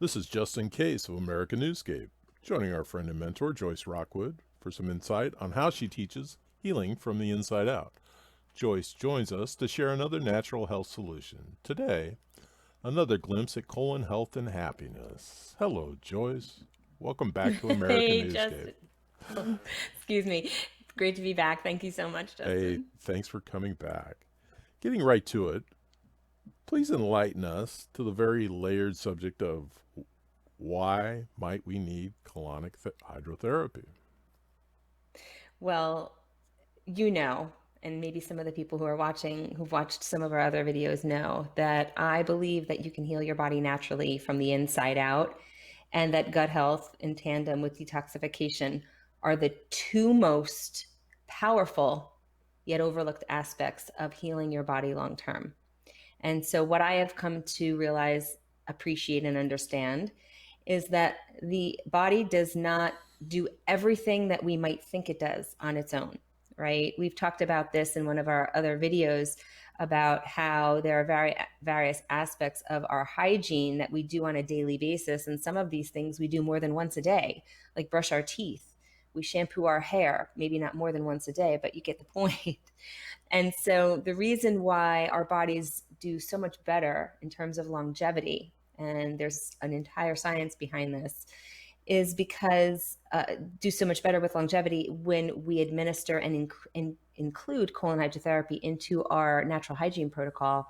This is Just in Case of American Newscape, joining our friend and mentor Joyce Rockwood for some insight on how she teaches healing from the inside out. Joyce joins us to share another natural health solution. Today, another glimpse at colon health and happiness. Hello, Joyce. Welcome back to American Hey, Newscape. Justin. Excuse me. It's great to be back. Thank you so much, Hey, Justin. thanks for coming back. Getting right to it, please enlighten us to the very layered subject of why might we need colonic hydrotherapy? Well, you know, and maybe some of the people who are watching, who've watched some of our other videos know that I believe that you can heal your body naturally from the inside out, and that gut health in tandem with detoxification are the two most powerful yet overlooked aspects of healing your body long term. And so, what I have come to realize, appreciate, and understand is that the body does not do everything that we might think it does on its own, right? We've talked about this in one of our other videos about how there are various aspects of our hygiene that we do on a daily basis. And some of these things we do more than once a day, like brush our teeth. We shampoo our hair, maybe not more than once a day, but you get the point. And so the reason why our bodies do so much better in terms of longevity, and there's an entire science behind this, is because do so much better with longevity when we administer and include colon hydrotherapy into our natural hygiene protocol,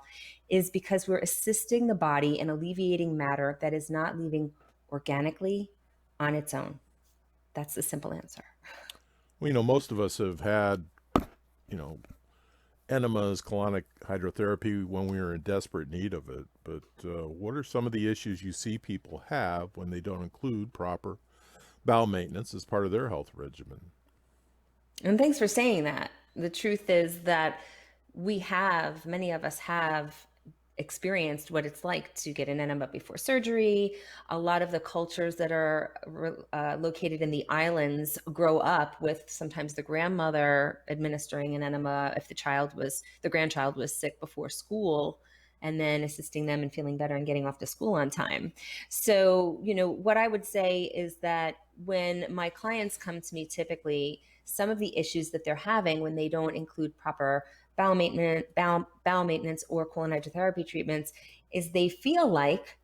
is because we're assisting the body in alleviating matter that is not leaving organically on its own. That's the simple answer. Well, most of us have had, you know, enemas, colonic hydrotherapy when we were in desperate need of it. But what are some of the issues you see people have when they don't include proper bowel maintenance as part of their health regimen? And thanks for saying that. The truth is that many of us have experienced what it's like to get an enema before surgery. A lot of the cultures that are located in the islands grow up with sometimes the grandmother administering an enema if the grandchild was sick before school, and then assisting them in feeling better and getting off to school on time. So, what I would say is that when my clients come to me, typically some of the issues that they're having when they don't include proper bowel maintenance or colon hydrotherapy treatments is they feel like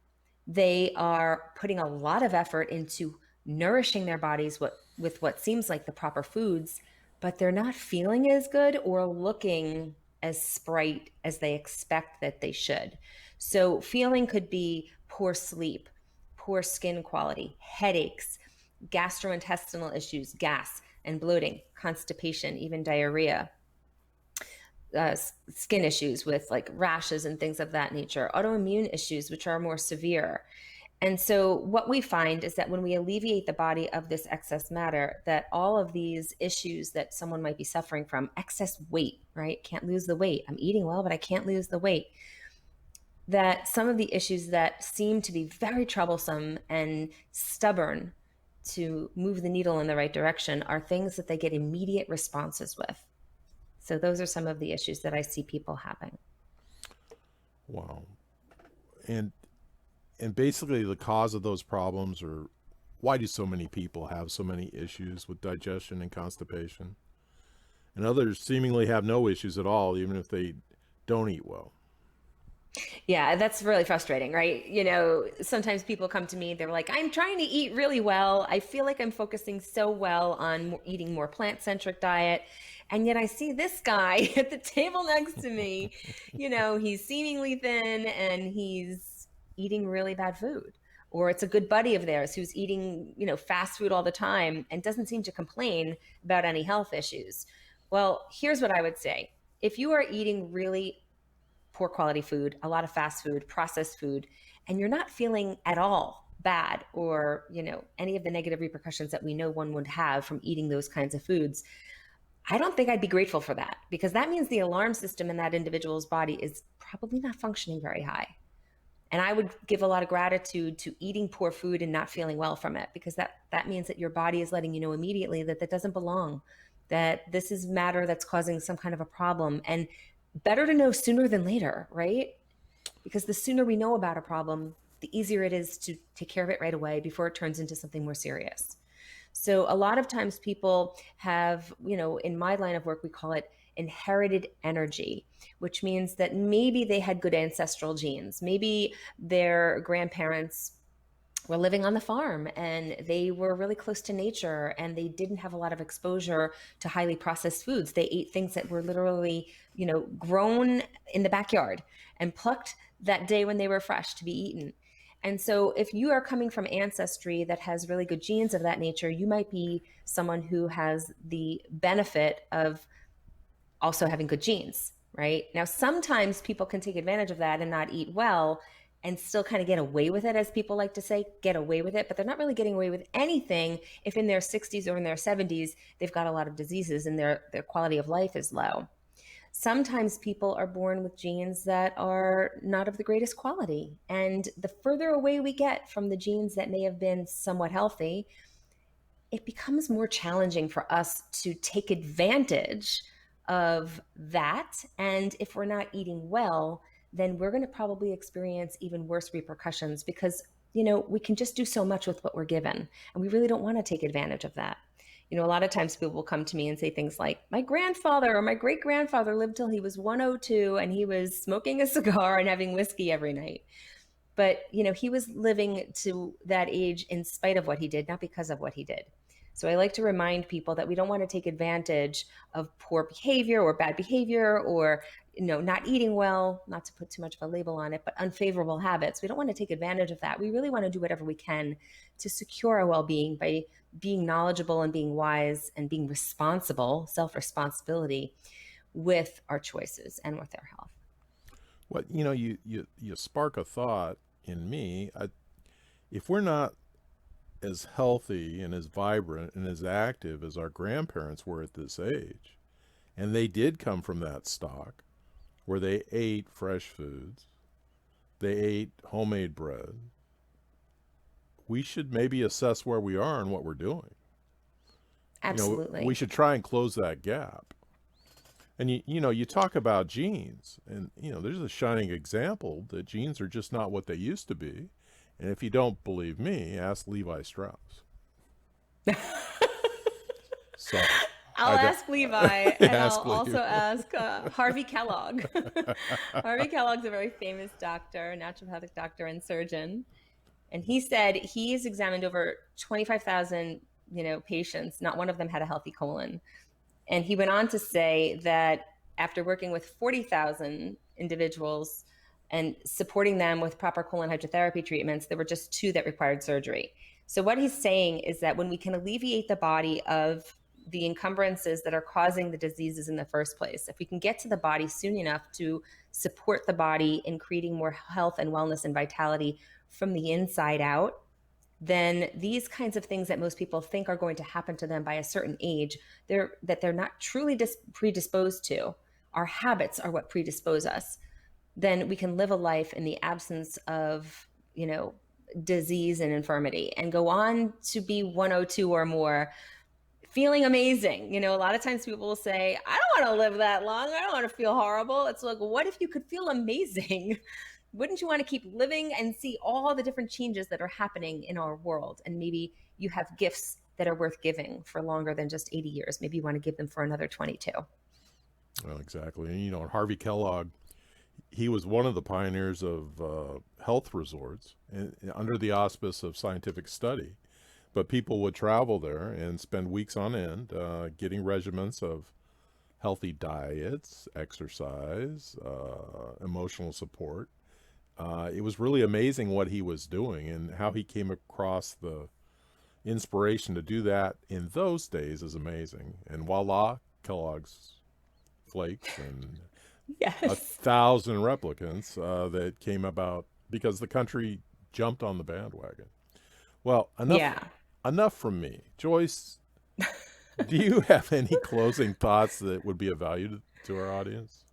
they are putting a lot of effort into nourishing their bodies with what seems like the proper foods, but they're not feeling as good or looking as sprite as they expect that they should. So feeling could be poor sleep, poor skin quality, headaches, gastrointestinal issues, gas and bloating, constipation, even diarrhea, skin issues with like rashes and things of that nature, autoimmune issues, which are more severe. And so what we find is that when we alleviate the body of this excess matter, that all of these issues that someone might be suffering from, excess weight, right? Can't lose the weight. I'm eating well, but I can't lose the weight. That some of the issues that seem to be very troublesome and stubborn to move the needle in the right direction are things that they get immediate responses with. So those are some of the issues that I see people having. Wow. And and basically the cause of those problems, or why do so many people have so many issues with digestion and constipation? And others seemingly have no issues at all, even if they don't eat well. Yeah, that's really frustrating, right? Sometimes people come to me, they're like, I'm trying to eat really well. I feel like I'm focusing so well on eating more plant-centric diet. And yet I see this guy at the table next to me, he's seemingly thin and he's eating really bad food. Or it's a good buddy of theirs who's eating, fast food all the time and doesn't seem to complain about any health issues. Well, here's what I would say. If you are eating really poor quality food, a lot of fast food, processed food, and you're not feeling at all bad or, any of the negative repercussions that we know one would have from eating those kinds of foods, I don't think I'd be grateful for that, because that means the alarm system in that individual's body is probably not functioning very high. And I would give a lot of gratitude to eating poor food and not feeling well from it, because that means that your body is letting you know immediately that that doesn't belong, that this is matter that's causing some kind of a problem. And better to know sooner than later, right? Because the sooner we know about a problem, the easier it is to take care of it right away before it turns into something more serious. So a lot of times people have, in my line of work, we call it inherited energy, which means that maybe they had good ancestral genes. Maybe their grandparents were living on the farm and they were really close to nature and they didn't have a lot of exposure to highly processed foods. They ate things that were literally, grown in the backyard and plucked that day when they were fresh to be eaten. And so if you are coming from ancestry that has really good genes of that nature, you might be someone who has the benefit of also having good genes, right? Now, sometimes people can take advantage of that and not eat well and still kind of get away with it, as people like to say, get away with it, but they're not really getting away with anything if in their 60s or in their 70s, they've got a lot of diseases and their quality of life is low. Sometimes people are born with genes that are not of the greatest quality. And the further away we get from the genes that may have been somewhat healthy, it becomes more challenging for us to take advantage of that. And if we're not eating well, then we're going to probably experience even worse repercussions because, we can just do so much with what we're given. And we really don't want to take advantage of that. A lot of times people will come to me and say things like, my grandfather or my great grandfather lived till he was 102 and he was smoking a cigar and having whiskey every night. But, he was living to that age in spite of what he did, not because of what he did. So I like to remind people that we don't want to take advantage of poor behavior or bad behavior or, not eating well, not to put too much of a label on it, but unfavorable habits. We don't want to take advantage of that. We really want to do whatever we can to secure our well-being by being knowledgeable and being wise and being responsible, self-responsibility with our choices and with our health. Well, you spark a thought in me. If we're not as healthy and as vibrant and as active as our grandparents were at this age, and they did come from that stock where they ate fresh foods, they ate homemade bread, we should maybe assess where we are and what we're doing. Absolutely. We should try and close that gap. And you talk about genes, and there's a shining example that genes are just not what they used to be. And if you don't believe me, ask Levi Strauss. So I'll ask Levi, and Ask I'll also Levi. ask Harvey Kellogg. Harvey Kellogg's a very famous doctor, naturopathic doctor and surgeon. And he said he's examined over 25,000, patients. Not one of them had a healthy colon. And he went on to say that after working with 40,000 individuals and supporting them with proper colon hydrotherapy treatments, there were just 2 that required surgery. So what he's saying is that when we can alleviate the body of the encumbrances that are causing the diseases in the first place, if we can get to the body soon enough to support the body in creating more health and wellness and vitality from the inside out, then these kinds of things that most people think are going to happen to them by a certain age, that they're not truly predisposed to, our habits are what predispose us, then we can live a life in the absence of, disease and infirmity and go on to be 102 or more, feeling amazing. A lot of times people will say, I don't want to live that long. I don't want to feel horrible. It's like, what if you could feel amazing? Wouldn't you want to keep living and see all the different changes that are happening in our world? And maybe you have gifts that are worth giving for longer than just 80 years. Maybe you want to give them for another 22. Well, exactly. And Harvey Kellogg, he was one of the pioneers of health resorts under the auspice of scientific study. But people would travel there and spend weeks on end getting regimens of healthy diets, exercise, emotional support. It was really amazing what he was doing and how he came across the inspiration to do that in those days is amazing. And voila, Kellogg's Flakes and Yes. 1,000 replicants that came about because the country jumped on the bandwagon. Well, enough from me. Joyce, do you have any closing thoughts that would be of value to our audience?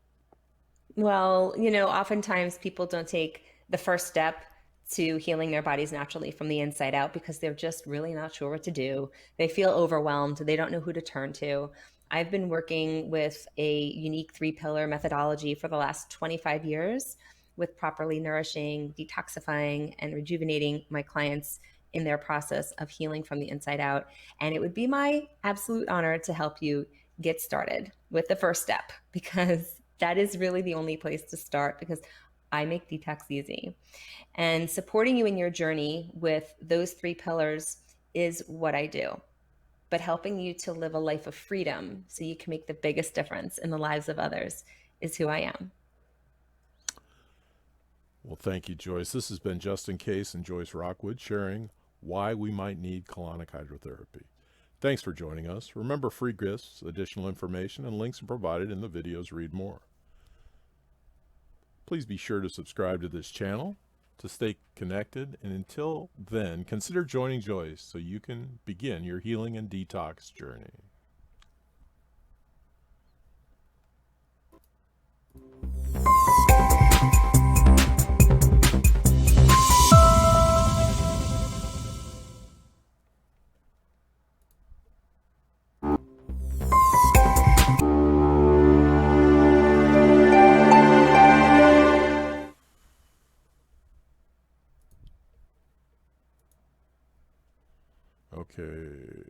Well, oftentimes people don't take the first step to healing their bodies naturally from the inside out because they're just really not sure what to do. They feel overwhelmed. They don't know who to turn to. I've been working with a unique 3-pillar methodology for the last 25 years. with properly nourishing, detoxifying, and rejuvenating my clients in their process of healing from the inside out. And it would be my absolute honor to help you get started with the first step, because that is really the only place to start, because I make detox easy. And supporting you in your journey with those three pillars is what I do. But helping you to live a life of freedom so you can make the biggest difference in the lives of others is who I am. Well, thank you, Joyce. This has been Justin Case and Joyce Rockwood sharing why we might need colonic hydrotherapy. Thanks for joining us. Remember, free gifts, additional information, and links are provided in the videos. Read more. Please be sure to subscribe to this channel to stay connected, and until then, consider joining Joyce so you can begin your healing and detox journey. Okay.